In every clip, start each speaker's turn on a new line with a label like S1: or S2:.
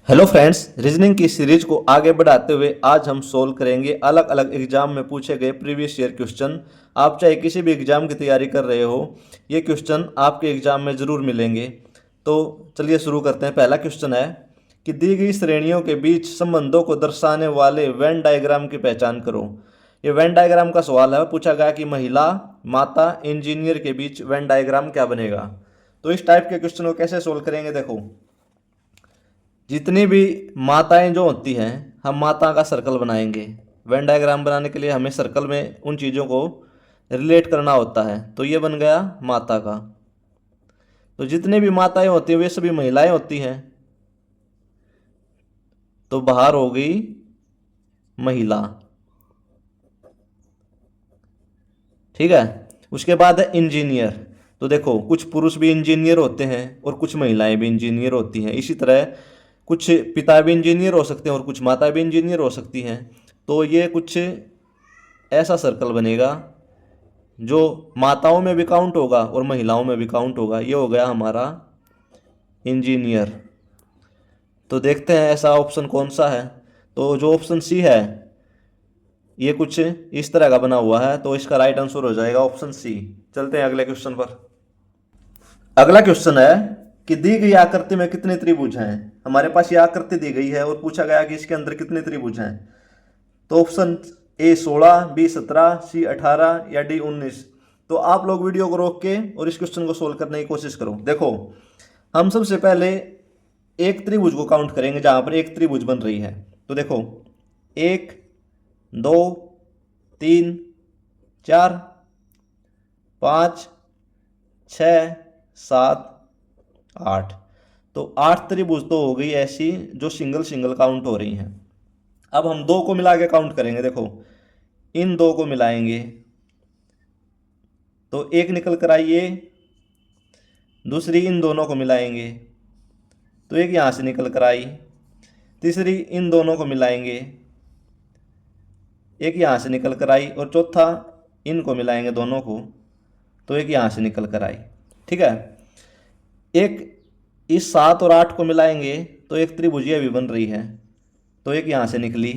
S1: Hello friends, reasoning की series को आगे बढ़ाते हुए आज हम सोल्व करेंगे अलग अलग एग्जाम में पूछे गए प्रीवियस ईयर क्वेश्चन। आप चाहे किसी भी एग्जाम की तैयारी कर रहे हो, ये क्वेश्चन आपके एग्जाम में ज़रूर मिलेंगे। तो चलिए शुरू करते हैं। पहला क्वेश्चन है कि दी गई श्रेणियों के बीच संबंधों को दर्शाने वाले वेन डायग्राम की पहचान करो। ये वेन डायग्राम का सवाल है। पूछा गया कि महिला, माता, इंजीनियर के बीच वेन डायग्राम क्या बनेगा। तो इस टाइप के क्वेश्चन को कैसे सोल्व करेंगे, देखो। जितनी भी माताएं जो होती हैं, हम माता का सर्कल बनाएंगे। वेन डायग्राम बनाने के लिए हमें सर्कल में उन चीज़ों को रिलेट करना होता है। तो ये बन गया माता का। तो जितनी भी माताएं होती हैं वे सभी महिलाएं होती हैं, तो बाहर हो गई महिला। ठीक है। उसके बाद है इंजीनियर। तो देखो, कुछ पुरुष भी इंजीनियर होते हैं और कुछ महिलाएं भी इंजीनियर होती हैं। इसी तरह कुछ पिता भी इंजीनियर हो सकते हैं और कुछ माता भी इंजीनियर हो सकती हैं। तो ये कुछ ऐसा सर्कल बनेगा जो माताओं में भी काउंट होगा और महिलाओं में भी काउंट होगा। ये हो गया हमारा इंजीनियर। तो देखते हैं ऐसा ऑप्शन कौन सा है। तो जो ऑप्शन सी है, ये कुछ इस तरह का बना हुआ है, तो इसका राइट आंसर हो जाएगा ऑप्शन सी। चलते हैं अगले क्वेश्चन पर। अगला क्वेश्चन है कि दी गई आकृति में कितने त्रिभुज हैं। हमारे पास ये आकृति दी गई है और पूछा गया कि इसके अंदर कितने त्रिभुज हैं। तो ऑप्शन ए 16, बी 17, सी 18 या डी 19। तो आप लोग वीडियो को रोक के और इस क्वेश्चन को सोल्व करने की कोशिश करो। देखो, हम सबसे पहले एक त्रिभुज को काउंट करेंगे जहां पर एक त्रिभुज बन रही है। तो देखो, 1, 2, 3, 4, 5, 6, 7, 8। तो 8 त्रिभुज तो हो गई ऐसी जो सिंगल सिंगल काउंट हो रही हैं। अब हम दो को मिला के काउंट करेंगे। देखो, इन दो को मिलाएंगे तो एक निकल कर आई ये, दूसरी इन दोनों को मिलाएंगे तो एक यहाँ से निकल कर आई, तीसरी इन दोनों को मिलाएंगे, एक यहाँ से निकल कर आई, और चौथा इनको मिलाएंगे दोनों को तो एक यहाँ से निकल कर आई। ठीक है। एक इस 7 और 8 को मिलाएंगे तो एक त्रिभुजिया भी बन रही है, तो एक यहाँ से निकली।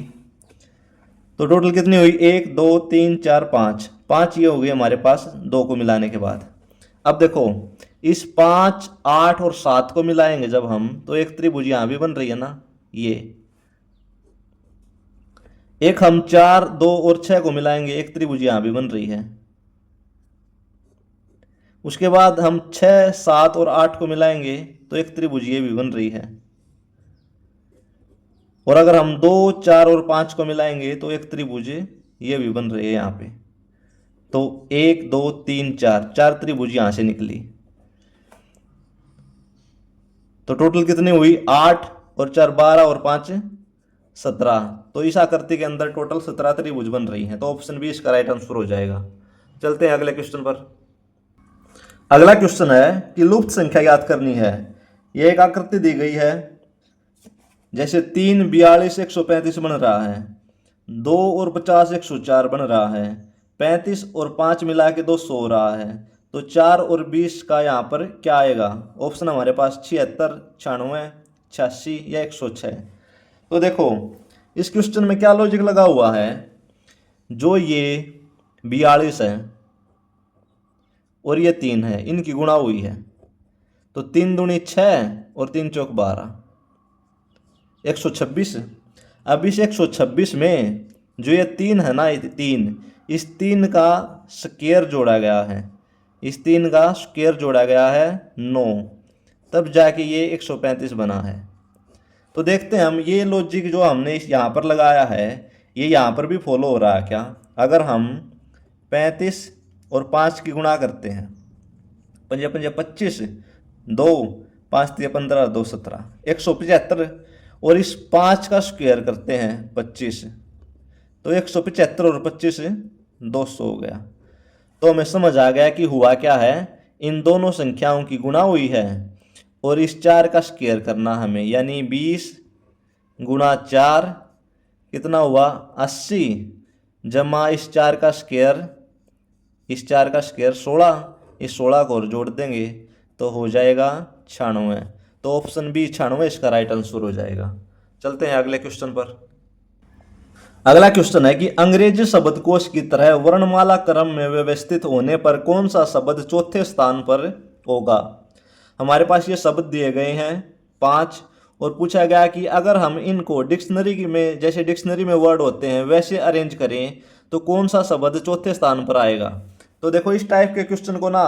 S1: तो टोटल कितनी हुई? 1, 2, 3, 4, 5। 5 ये हो गई हमारे पास दो को मिलाने के बाद। अब देखो, इस 5, 8 और 7 को मिलाएंगे जब हम, तो एक त्रिभुज यहां भी बन रही है ना, ये। एक हम 4, 2 और 6 को मिलाएंगे, एक त्रिभुज यहां भी बन रही है। उसके बाद हम 6, 7 और 8 को मिलाएंगे तो एक त्रिभुज ये भी बन रही है। और अगर हम 2, 4 और 5 को मिलाएंगे तो एक त्रिभुज ये भी बन रही है यहाँ पे। तो 1, 2, 3, 4, 4 त्रिभुज यहां से निकली। तो टोटल कितनी हुई? 8 और 4 12 और 5 17। तो इस आकृति के अंदर टोटल 17 त्रिभुज बन रही हैं। तो ऑप्शन बी इसका राइट आंसर हो जाएगा। चलते हैं अगले क्वेश्चन पर। अगला क्वेश्चन है कि लुप्त संख्या याद करनी है। यह एक आकृति दी गई है, जैसे 3, 42, 135 बन रहा है, 2 और 50, 104 बन रहा है, 35 और 5 मिला के 200 हो रहा है। तो 4 और 20 का यहाँ पर क्या आएगा? ऑप्शन हमारे पास 76, 96, 86 या 106। तो देखो, इस क्वेश्चन में क्या लॉजिक लगा हुआ है। जो ये 42 है और ये 3 है, इनकी गुणा हुई है। तो 3 दूनी 6 और 3 चौक 12, 126। अब इस 126 में जो ये 3 है ना, ये 3, इस 3 का स्क्वायर जोड़ा गया है, इस 3 का स्क्वायर जोड़ा गया है 9, तब जाके ये 135 बना है। तो देखते हैं हम, ये लॉजिक जो हमने यहाँ पर लगाया है ये यहाँ पर भी फॉलो हो रहा है क्या। अगर हम 35 और 5 की गुणा करते हैं, 5 5 25, 2 5 3 15, 2 17, 175, और इस 5 का स्क्वायर करते हैं 25, तो 175 और 25 200 हो गया। तो हमें समझ आ गया कि हुआ क्या है, इन दोनों संख्याओं की गुणा हुई है और इस 4 का स्क्वायर करना हमें, यानी 20 गुणा 4 कितना हुआ? 80, जमा इस 4 का स्क्वायर, इस 4 का स्क्वायर 16, इस 16 को और जोड़ देंगे तो हो जाएगा 96। तो ऑप्शन बी 96 इसका राइट आंसर हो जाएगा। चलते हैं अगले क्वेश्चन पर। अगला क्वेश्चन है कि अंग्रेजी शब्दकोश की तरह वर्णमाला क्रम में व्यवस्थित होने पर कौन सा शब्द चौथे स्थान पर होगा। हमारे पास ये शब्द दिए गए हैं 5 और पूछा गया कि अगर हम इनको डिक्शनरी में, जैसे डिक्शनरी में वर्ड होते हैं वैसे अरेंज करें तो कौन सा शब्द चौथे स्थान पर आएगा। तो देखो इस टाइप के क्वेश्चन को ना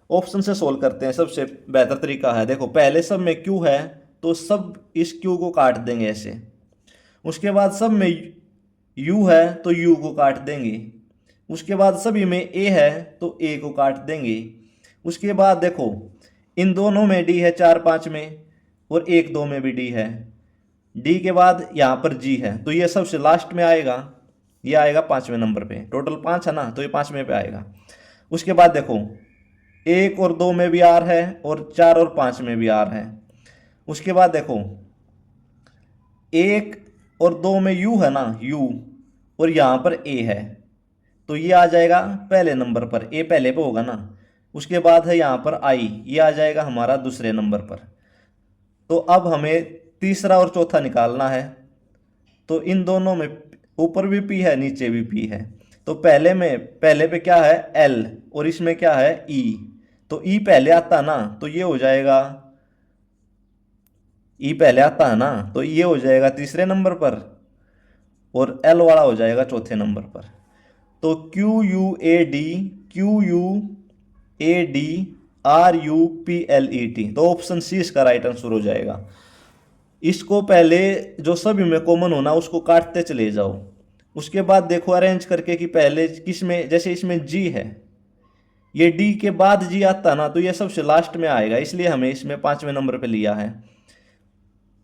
S1: ऑप्शन से सोल्व करते हैं, सबसे बेहतर तरीका है। देखो पहले सब में क्यू है तो सब इस क्यू को काट देंगे ऐसे। उसके बाद सब में यू है तो यू को काट देंगे। उसके बाद सभी में ए है तो ए को काट देंगे। उसके बाद देखो इन दोनों में डी है 4 5 में, और 1 2 में भी डी है। डी के बाद यहाँ पर जी है तो ये सबसे लास्ट में आएगा, ये आएगा 5वें नंबर पे। टोटल 5 है ना, तो ये 5वें पे आएगा। उसके बाद देखो 1 और 2 में भी आर है और 4 और 5 में भी आर है। उसके बाद देखो 1 और 2 में यू है ना, यू, और यहाँ पर ए है तो ये आ जाएगा पहले नंबर पर, ए पहले पे होगा ना। उसके बाद है यहाँ पर आई, ये आ जाएगा हमारा दूसरे नंबर पर। तो अब हमें तीसरा और चौथा निकालना है। तो इन दोनों में ऊपर भी पी है नीचे भी पी है, तो पहले पे क्या है एल और इसमें क्या है ई। तो ई पहले आता ना तो ये हो जाएगा, ई पहले आता है ना तो ये हो जाएगा तीसरे नंबर पर और एल वाला हो जाएगा चौथे नंबर पर। तो Q U A D, Q U A D R U P L E T, तो ऑप्शन सी इसका राइट आंसर हो जाएगा। इसको पहले जो सभी में कॉमन होना उसको काटते चले जाओ। उसके बाद देखो अरेंज करके कि पहले किस में, जैसे इसमें जी है, ये डी के बाद जी आता ना तो ये सबसे लास्ट में आएगा, इसलिए हमें इसमें 5वें नंबर पे लिया है।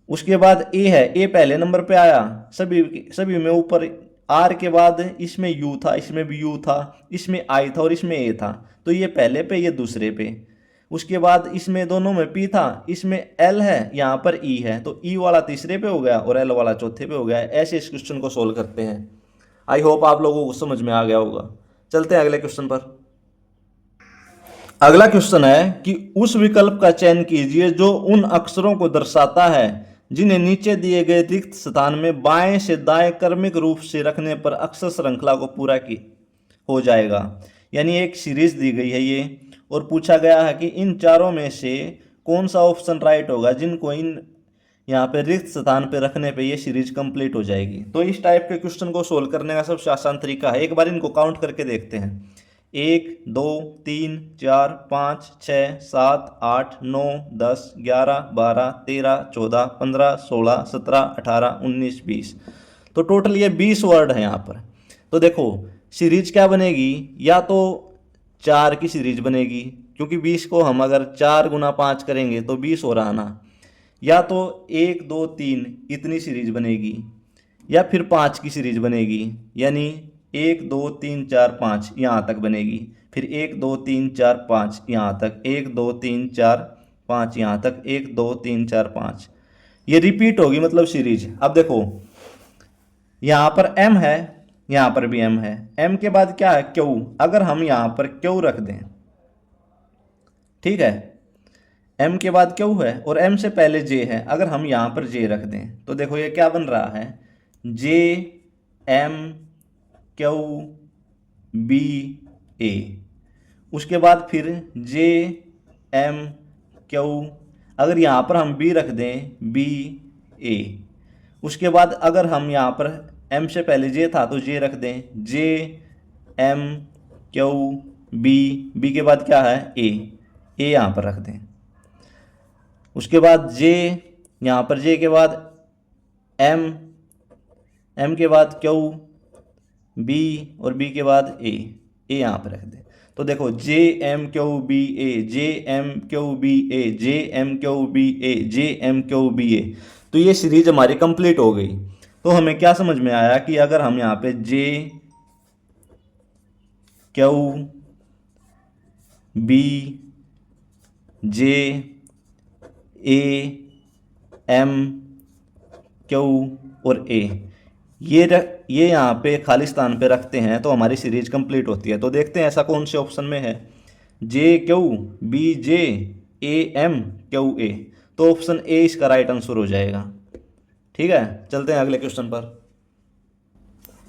S1: उसके बाद ए है, ए पहले नंबर पे आया सभी में ऊपर। आर के बाद इसमें यू था, इसमें भी यू था, इसमें आई था और इसमें ए था, तो ये पहले पे ये दूसरे पे। उसके बाद इसमें दोनों में पी था, इसमें एल है यहाँ पर ई है, तो ई वाला तीसरे पे हो गया और एल वाला चौथे पे हो गया। ऐसे इस क्वेश्चन को सोल्व करते हैं। आई होप आप लोगों को समझ में आ गया होगा। चलते हैं अगले क्वेश्चन पर। अगला क्वेश्चन है कि उस विकल्प का चयन कीजिए जो उन अक्षरों को दर्शाता है जिन्हें नीचे दिए गए रिक्त स्थान में बाएं से दाएं क्रमिक रूप से रखने पर अक्षर श्रृंखला को पूरा की हो जाएगा। यानी एक सीरीज दी गई है ये और पूछा गया है कि इन चारों में से कौन सा ऑप्शन राइट होगा जिनको इन यहाँ पे रिक्त स्थान पे रखने पे ये सीरीज कंप्लीट हो जाएगी। तो इस टाइप के क्वेश्चन को सोल्व करने का सबसे आसान तरीका है, एक बार इनको काउंट करके देखते हैं। 1 2 3 4 5 6 7 8 9 10 11 12 13 14 15 16 17 18 19 20, तो टोटल ये 20 वर्ड है यहाँ पर। तो देखो सीरीज क्या बनेगी, या तो 4 की सीरीज बनेगी क्योंकि 20 को हम अगर 4 गुना 5 करेंगे तो 20 हो रहा ना, या तो 1 2 3 इतनी सीरीज बनेगी, या फिर 5 की सीरीज बनेगी, यानी 1 2 3 4 5 यहाँ तक बनेगी, फिर 1 2 3 4 5 यहाँ तक, 1 2 3 4 5 यहाँ तक, 1 2 3 4 5, ये रिपीट होगी मतलब सीरीज। अब देखो यहाँ पर m है, यहाँ पर भी m है, m के बाद क्या है क्यू, अगर हम यहाँ पर क्यू रख दें, ठीक है, m के बाद क्यू है और m से पहले j है, अगर हम यहाँ पर j रख दें तो देखो ये क्या बन रहा है, j m क्यू बी ए। उसके बाद फिर j m क्यू, अगर यहाँ पर हम b रख दें b a। उसके बाद अगर हम यहाँ पर m से पहले j था तो j रख दें, j m Q b, b के बाद क्या है a, a यहाँ पर रख दें। उसके बाद j, यहाँ पर j के बाद m, m के बाद क्यू, b और b के बाद a, a यहाँ पर रख दें। तो देखो j m Q b a, j m Q b a, j m Q b a, j m Q b a, तो ये सीरीज हमारी कंप्लीट हो गई। तो हमें क्या समझ में आया कि अगर हम यहाँ पे j Q b j a m Q और a ये यहाँ पे खाली स्थान पे रखते हैं तो हमारी सीरीज कंप्लीट होती है। तो देखते हैं ऐसा कौन से ऑप्शन में है, J Q B J A M Q A. तो ऑप्शन ए इसका राइट आंसर हो जाएगा। ठीक है, चलते हैं अगले क्वेश्चन पर।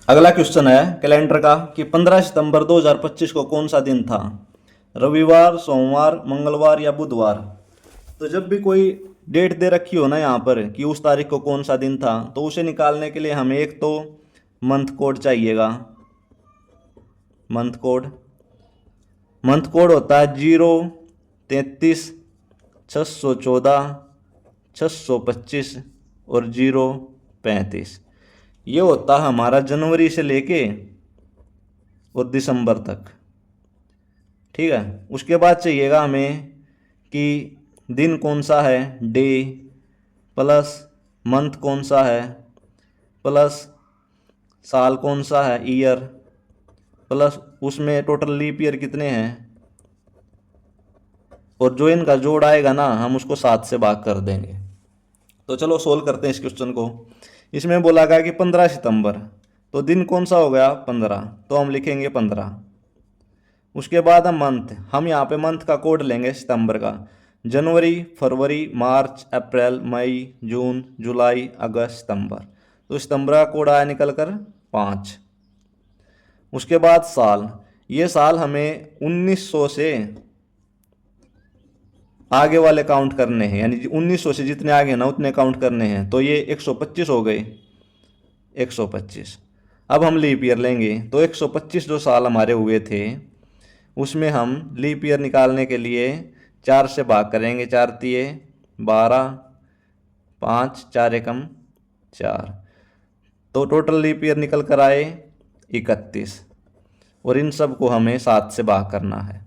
S1: अगला क्वेश्चन है कैलेंडर का कि 15 सितंबर 2025 को कौन सा दिन था? रविवार, सोमवार, मंगलवार या बुधवार? तो जब भी कोई डेट दे रखी हो ना यहाँ पर कि उस तारीख को कौन सा दिन था, तो उसे निकालने के लिए हमें एक तो मंथ कोड चाहिएगा। मंथ कोड होता है 0, 33, 614, 625 और 035। ये होता है हमारा जनवरी से लेके और दिसंबर तक। ठीक है, उसके बाद चाहिएगा हमें कि दिन कौन सा है, डे, प्लस मंथ कौन सा है, प्लस साल कौन सा है, ईयर, प्लस उसमें टोटल लीप ईयर कितने हैं, और जो इनका जोड़ आएगा ना हम उसको 7 से भाग कर देंगे। तो चलो सोल्व करते हैं इस क्वेश्चन को। इसमें बोला गया कि 15 सितंबर, तो दिन कौन सा हो गया 15, तो हम लिखेंगे 15। उसके बाद हम यहाँ पे मंथ का कोड लेंगे सितंबर का, जनवरी, फरवरी, मार्च, अप्रैल, मई, जून, जुलाई, अगस्त, सितंबर। तो सितंबर का कोड आया निकल कर 5। उसके बाद साल, ये साल हमें 1900 से आगे वाले काउंट करने हैं, यानी 1900 से जितने आगे हैं ना उतने काउंट करने हैं। तो ये 125 हो गए, 125। अब हम लीप ईयर लेंगे, तो 125 जो साल हमारे हुए थे उसमें हम लीप ईयर निकालने के लिए 4 से भाग करेंगे, 4 तिये 12, 5, 4 एकम 4, तो टोटल लीप ईयर निकल कर आए 31। और इन सब को हमें 7 से भाग करना है।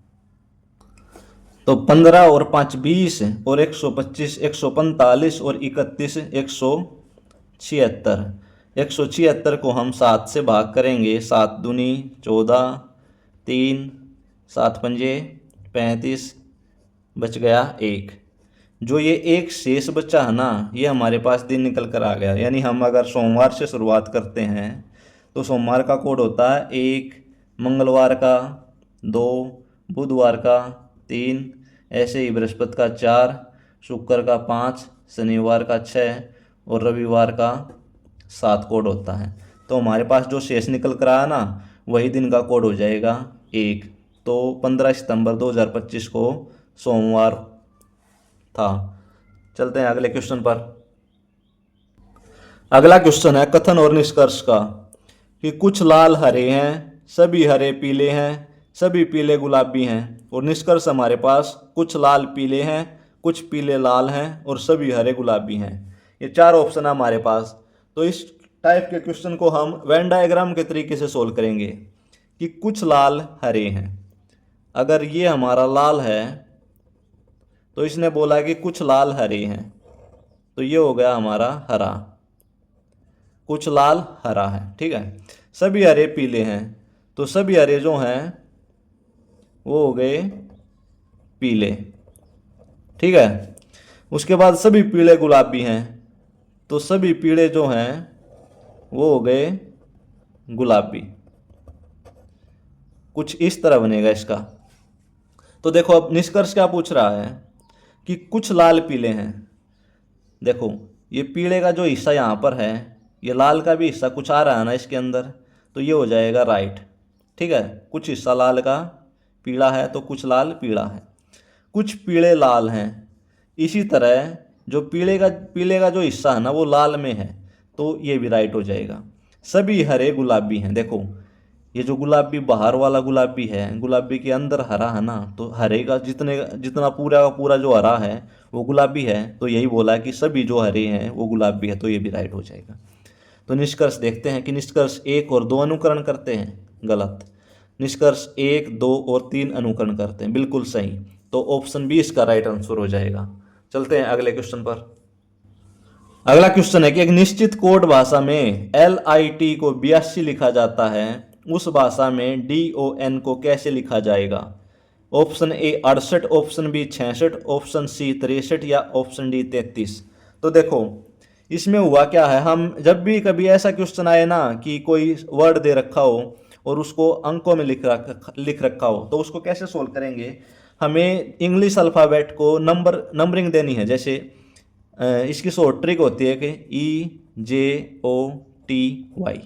S1: तो 15 और 5 20 और 125 145 और 31 176। 176 को हम 7 से भाग करेंगे, 7 दूनी 14, 3, 7 पंजे 35, बच गया 1। जो ये एक शेष बचा है ना, ये हमारे पास दिन निकल कर आ गया। यानी हम अगर सोमवार से शुरुआत करते हैं तो सोमवार का कोड होता है 1, मंगलवार का 2, बुधवार का 3, ऐसे ही बृहस्पति का 4, शुक्र का 5, शनिवार का 6 और रविवार का 7 कोड होता है। तो हमारे पास जो शेष निकल कर आया ना वही दिन का कोड हो जाएगा 1। तो 15 सितंबर 2025 को सोमवार था। चलते हैं अगले क्वेश्चन पर। अगला क्वेश्चन है कथन और निष्कर्ष का कि कुछ लाल हरे हैं, सभी हरे पीले हैं, सभी पीले गुलाबी हैं। और निष्कर्ष हमारे पास कुछ लाल पीले हैं, कुछ पीले लाल हैं और सभी हरे गुलाबी हैं। ये 4 ऑप्शन है हमारे पास। तो इस टाइप के क्वेश्चन को हम वेन डायग्राम के तरीके से सोल्व करेंगे कि कुछ लाल हरे हैं। अगर ये हमारा लाल है तो इसने बोला कि कुछ लाल हरे हैं, तो ये हो गया हमारा हरा, कुछ लाल हरा है। ठीक है, सभी हरे पीले हैं, तो सभी हरे जो हैं वो हो गए पीले। ठीक है, उसके बाद सभी पीले गुलाबी हैं, तो सभी पीले जो हैं वो हो गए गुलाबी। कुछ इस तरह बनेगा इसका। तो देखो अब निष्कर्ष क्या पूछ रहा है कि कुछ लाल पीले हैं। देखो ये पीले का जो हिस्सा यहाँ पर है, ये लाल का भी हिस्सा कुछ आ रहा है ना इसके अंदर, तो ये हो जाएगा राइट। ठीक है, कुछ हिस्सा लाल का पीला है तो कुछ लाल पीला है, कुछ पीले लाल हैं। इसी तरह जो पीले का जो हिस्सा है ना वो लाल में है, तो ये भी राइट हो जाएगा। सभी हरे गुलाबी हैं। देखो ये जो गुलाबी बाहर वाला गुलाबी है, गुलाबी के अंदर हरा है ना, तो हरे का जितना पूरा का पूरा जो हरा है वो गुलाबी है। तो यही बोला कि सभी जो हरे हैं वो गुलाबी है, तो ये भी राइट हो जाएगा। तो निष्कर्ष देखते हैं कि निष्कर्ष 1 और 2 अनुकरण करते हैं, गलत। निष्कर्ष 1, 2 और 3 अनुकरण करते हैं, बिल्कुल सही। तो ऑप्शन बी इसका राइट आंसर हो जाएगा। चलते हैं अगले क्वेश्चन पर। अगला क्वेश्चन है कि एक निश्चित कोड भाषा में LIT को 82 लिखा जाता है, उस भाषा में DON को कैसे लिखा जाएगा? Option A 68, option B 66, option C 63 या ऑप्शन डी 33। तो देखो इसमें हुआ क्या है, हम जब भी कभी ऐसा क्वेश्चन आए ना कि कोई वर्ड दे रखा हो और उसको अंकों में लिख रखा हो, तो उसको कैसे सोल्व करेंगे? हमें इंग्लिश अल्फ़ाबेट को नंबरिंग देनी है। जैसे इसकी शॉर्ट ट्रिक होती है कि EJOTY,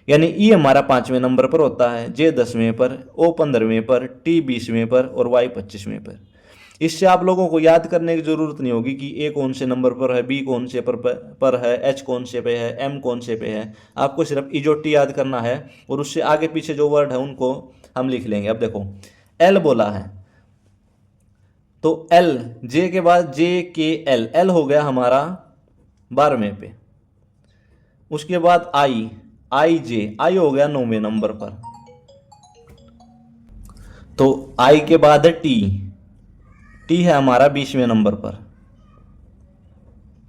S1: यानी ई हमारा 5वें नंबर पर होता है, जे 10वें पर, ओ 15वें पर, टी 20वें पर और वाई 25वें पर। इससे आप लोगों को याद करने की ज़रूरत नहीं होगी कि ए कौन से नंबर पर है, बी कौन से पर है, एच कौन से पे है, एम कौन से पे है। आपको सिर्फ इजोटी याद करना है और उससे आगे पीछे जो वर्ड है उनको हम लिख लेंगे। अब देखो एल बोला है तो एल, जे के बाद JKL, एल हो गया हमारा 12वें पे। उसके बाद IJ, आई हो गया 9वें नंबर पर। तो आई के बाद है टी है हमारा 20वें नंबर पर।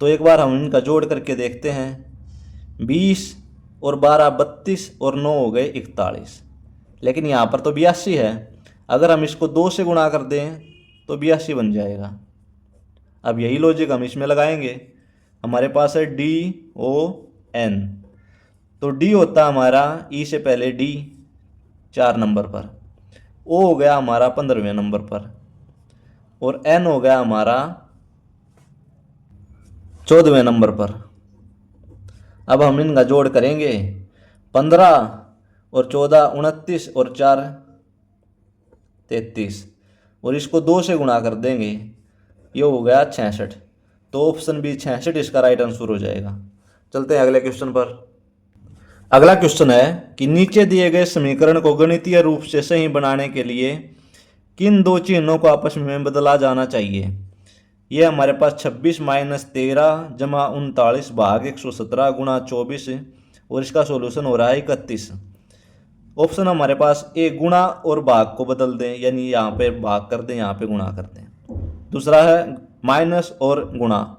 S1: तो एक बार हम इनका जोड़ करके देखते हैं, 20 और 12 32 और 9 हो गए 41। लेकिन यहाँ पर तो 82 है, अगर हम इसको 2 से गुणा कर दें तो 82 बन जाएगा। अब यही लॉजिक हम इसमें लगाएंगे। हमारे पास है DON, तो डी होता हमारा ई से पहले डी 4 नंबर पर, ओ हो गया हमारा 15वें नंबर पर और एन हो गया हमारा 14वें नंबर पर। अब हम इनका जोड़ करेंगे, 15 और 14 29 और 4 33 और इसको 2 से गुणा कर देंगे, ये हो गया 66। तो ऑप्शन बी 66 इसका राइट आंसर हो जाएगा। चलते हैं अगले क्वेश्चन पर। अगला क्वेश्चन है कि नीचे दिए गए समीकरण को गणितीय रूप से सही बनाने के लिए किन दो चिन्हों को आपस में बदला जाना चाहिए। ये हमारे पास 26 माइनस 13 जमा 39 भाग 117 गुणा 24 और इसका सॉल्यूशन हो रहा है 31। ऑप्शन हमारे पास ए, गुणा और भाग को बदल दें, यानी यहाँ पे भाग कर दें, यहाँ पे गुणा कर दें। दूसरा है माइनस और गुणा,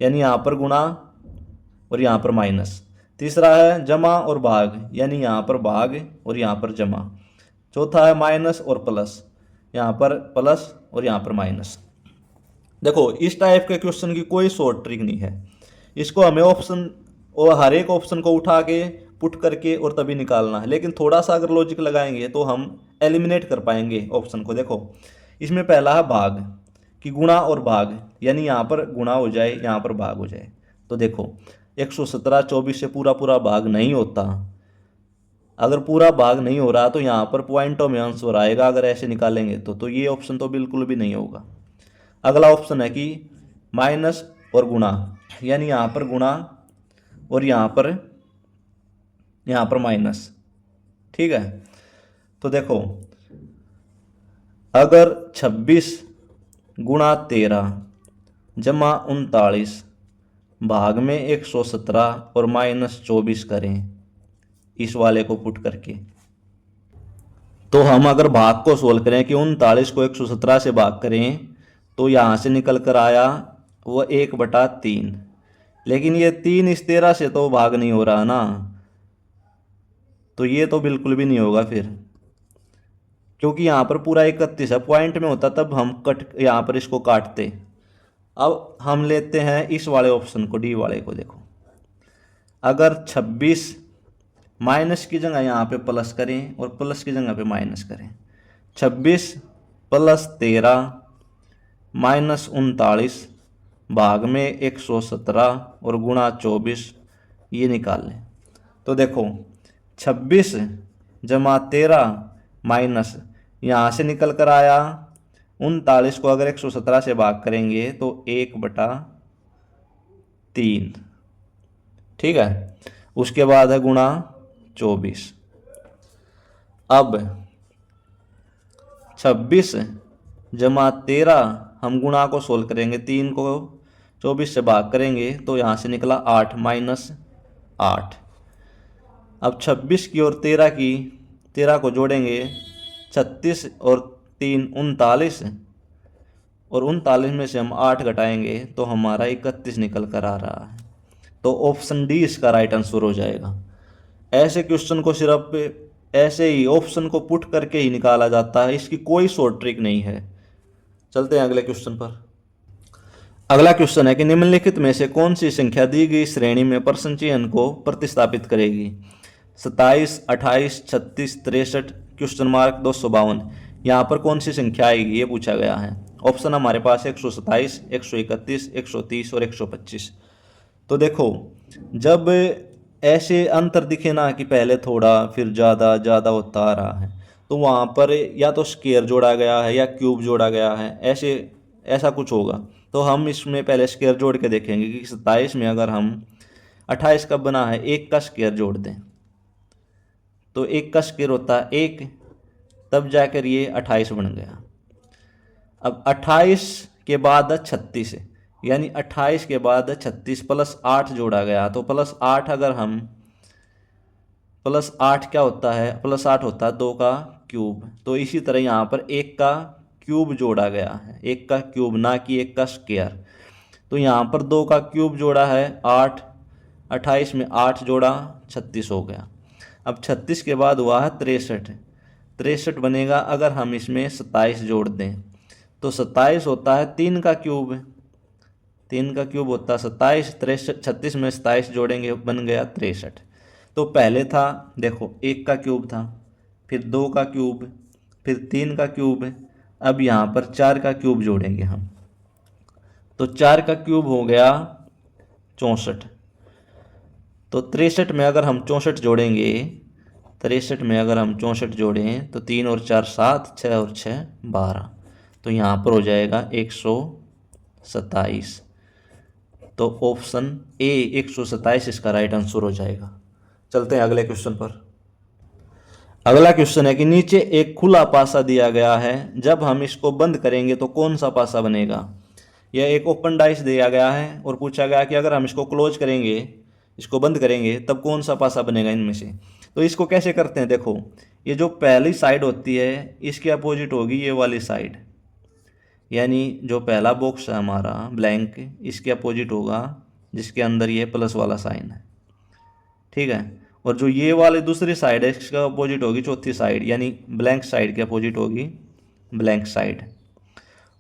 S1: यानी यहाँ पर गुणा और यहाँ पर माइनस। तीसरा है जमा और भाग, यानी यहाँ पर भाग और यहाँ पर जमा। चौथा है माइनस और प्लस, यहाँ पर प्लस और यहाँ पर माइनस। देखो इस टाइप के क्वेश्चन की कोई शॉर्ट ट्रिक नहीं है, इसको हमें ऑप्शन और हर एक ऑप्शन को उठा के पुट करके और तभी निकालना है। लेकिन थोड़ा सा अगर लॉजिक लगाएंगे तो हम एलिमिनेट कर पाएंगे ऑप्शन को। देखो इसमें पहला है भाग, कि गुणा और भाग, यानी यहाँ पर गुणा हो जाए, यहाँ पर भाग हो जाए। तो देखो 117 24 से पूरा पूरा भाग नहीं होता, अगर पूरा भाग नहीं हो रहा तो यहाँ पर पॉइंटों में आंसर आएगा। अगर ऐसे निकालेंगे तो ये ऑप्शन तो बिल्कुल भी नहीं होगा। अगला ऑप्शन है कि माइनस और गुणा, यानी यहाँ पर गुणा और यहाँ पर माइनस। ठीक है, तो देखो अगर 26 गुणा 13 जमा 39 भाग में 117 और माइनस 24 करें, इस वाले को पुट करके, तो हम अगर भाग को सोल्व करें कि 39 को 117 से भाग करें तो यहाँ से निकल कर आया वो 1/3। लेकिन ये 3 इस 13 से तो भाग नहीं हो रहा ना, तो ये तो बिल्कुल भी नहीं होगा फिर, क्योंकि यहाँ पर पूरा 31 है। पॉइंट में होता तब हम यहाँ पर इसको काटते। अब हम लेते हैं इस वाले ऑप्शन को, डी वाले को। देखो अगर 26 माइनस की जगह यहाँ पे प्लस करें और प्लस की जगह पे माइनस करें, 26 प्लस 13 माइनस 39 भाग में 117 और गुणा 24, ये निकाल लें। तो देखो 26 जमा 13 माइनस यहाँ से निकल कर आया 39 को अगर 117 से भाग करेंगे तो 1/3। ठीक है, उसके बाद है गुणा 24। अब 26 जमा 13 हम गुणा को सोल्व करेंगे, 3 को 24 से भाग करेंगे तो यहाँ से निकला 8 माइनस 8। अब 26 की और 13 को जोड़ेंगे, 36 और 3 39 और 39 में से हम 8 घटाएंगे तो हमारा 31 निकल कर आ रहा है। तो ऑप्शन डी इसका राइट आंसर हो जाएगा। ऐसे क्वेश्चन को सिर्फ ऐसे ही ऑप्शन को पुट करके ही निकाला जाता है, इसकी कोई शॉर्ट ट्रिक नहीं है। चलते हैं अगले क्वेश्चन पर। अगला क्वेश्चन है कि निम्नलिखित में से कौन सी संख्या दी गई श्रेणी में प्रश्न चिन्ह को प्रतिस्थापित करेगी। 27 28 36 63 क्वेश्चन मार्क 252, यहाँ पर कौन सी संख्या आएगी ये पूछा गया है। ऑप्शन हमारे पास 127, 131, 130 और 125। तो देखो, जब ऐसे अंतर दिखे ना कि पहले थोड़ा फिर ज़्यादा ज़्यादा होता आ रहा है, तो वहाँ पर या तो स्क्वायर जोड़ा गया है या क्यूब जोड़ा गया है, ऐसे ऐसा कुछ होगा। तो हम इसमें पहले स्क्वायर जोड़ के देखेंगे कि 27 में अगर हम 28 का बना है, एक का स्क्वायर जोड़ दें तो एक का स्क्वायर होता है 1, तब जाकर ये 28 बन गया। अब 28 के बाद 36 है, यानी 28 के बाद 36 प्लस 8 जोड़ा गया, तो प्लस 8 अगर हम प्लस 8 क्या होता है, प्लस 8 होता है 2 का क्यूब। तो इसी तरह यहाँ पर 1 का क्यूब जोड़ा गया है, 1 का क्यूब, ना कि 1 का स्क्वायर। तो यहाँ पर 2 का क्यूब जोड़ा है 8, 28 में 8 जोड़ा 36 हो गया। अब 36 के बाद हुआ है 63, 63 बनेगा अगर हम इसमें 27 जोड़ दें। तो 27 होता है 3 का क्यूब, 3 का क्यूब होता है 27, 36 में 27 जोड़ेंगे बन गया 63। तो पहले था देखो 1 का क्यूब था, फिर 2 का क्यूब, फिर 3 का क्यूब, अब यहाँ पर 4 का क्यूब जोड़ेंगे हम। तो 4 का क्यूब हो गया 64। तो 63 में अगर हम 64 जोड़ेंगे, 63 में अगर हम 64 जोड़ें तो 3 और 4 7, 6 और 6 12, तो यहाँ पर हो जाएगा 127। तो ऑप्शन ए 127 इसका राइट आंसर हो जाएगा। चलते हैं अगले क्वेश्चन पर। अगला क्वेश्चन है कि नीचे एक खुला पासा दिया गया है, जब हम इसको बंद करेंगे तो कौन सा पासा बनेगा। यह एक ओपन डाइस दिया गया है और पूछा गया कि अगर हम इसको क्लोज करेंगे, इसको बंद करेंगे, तब कौन सा पासा बनेगा इनमें से। तो इसको कैसे करते हैं, देखो ये जो पहली साइड होती है इसके अपोजिट होगी ये वाली साइड, यानी जो पहला बॉक्स है हमारा ब्लैंक, इसके अपोजिट होगा जिसके अंदर ये प्लस वाला साइन है, ठीक है। और जो ये वाली दूसरी साइड है इसका अपोजिट होगी चौथी साइड, यानी ब्लैंक साइड के अपोजिट होगी ब्लैंक साइड।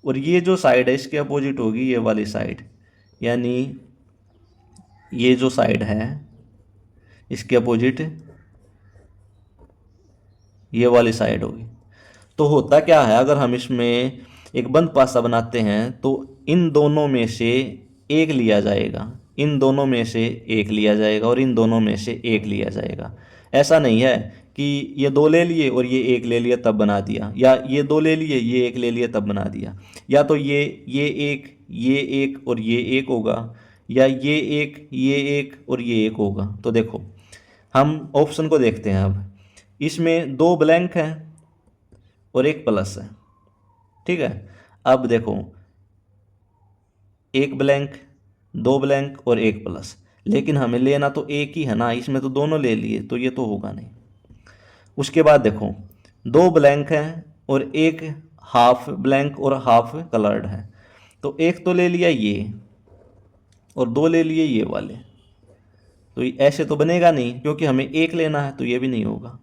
S1: और ये जो साइड है इसके अपोजिट होगी ये वाली साइड, यानी ये जो साइड है इसके अपोजिट ये वाली साइड होगी। तो होता क्या है, अगर हम इसमें एक बंद पासा बनाते हैं तो इन दोनों में से एक लिया जाएगा, इन दोनों में से एक लिया जाएगा और इन दोनों में से एक लिया जाएगा। ऐसा नहीं है कि ये 2 ले लिए और ये 1 ले लिया तब बना दिया, या ये 2 ले लिए ये 1 ले लिया तब बना दिया, या तो ये 1 और ये 1 होगा, या ये 1 और ये 1 होगा। तो देखो हम ऑप्शन को देखते हैं। अब इसमें 2 ब्लैंक हैं और 1 प्लस है, ठीक है। अब देखो 1 ब्लैंक, 2 ब्लैंक और 1 प्लस, लेकिन हमें लेना तो एक ही है ना, इसमें तो दोनों ले लिए, तो ये तो होगा नहीं। उसके बाद देखो 2 ब्लैंक हैं और 1 हाफ ब्लैंक और हाफ कलर्ड है, तो 1 तो ले लिया ये और 2 ले लिए ये वाले, तो ऐसे तो बनेगा नहीं क्योंकि हमें 1 लेना है, तो ये भी नहीं होगा।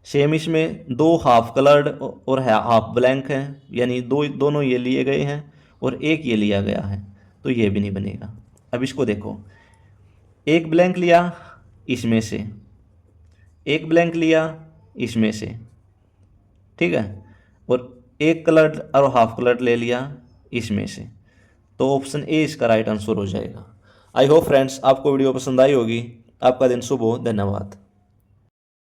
S1: सेम इसमें 2 हाफ कलर्ड और हाफ ब्लैंक हैं, यानी दोनों ये लिए गए हैं और 1 ये लिया गया है, तो ये भी नहीं बनेगा। अब इसको देखो, 1 ब्लैंक लिया इसमें से, 1 ब्लैंक लिया इसमें से, ठीक है, और 1 कलर्ड और हाफ कलर्ड ले लिया इसमें से, तो ऑप्शन ए इसका राइट आंसर हो जाएगा। आई होप फ्रेंड्स आपको वीडियो पसंद आई होगी। आपका दिन शुभ हो। धन्यवाद।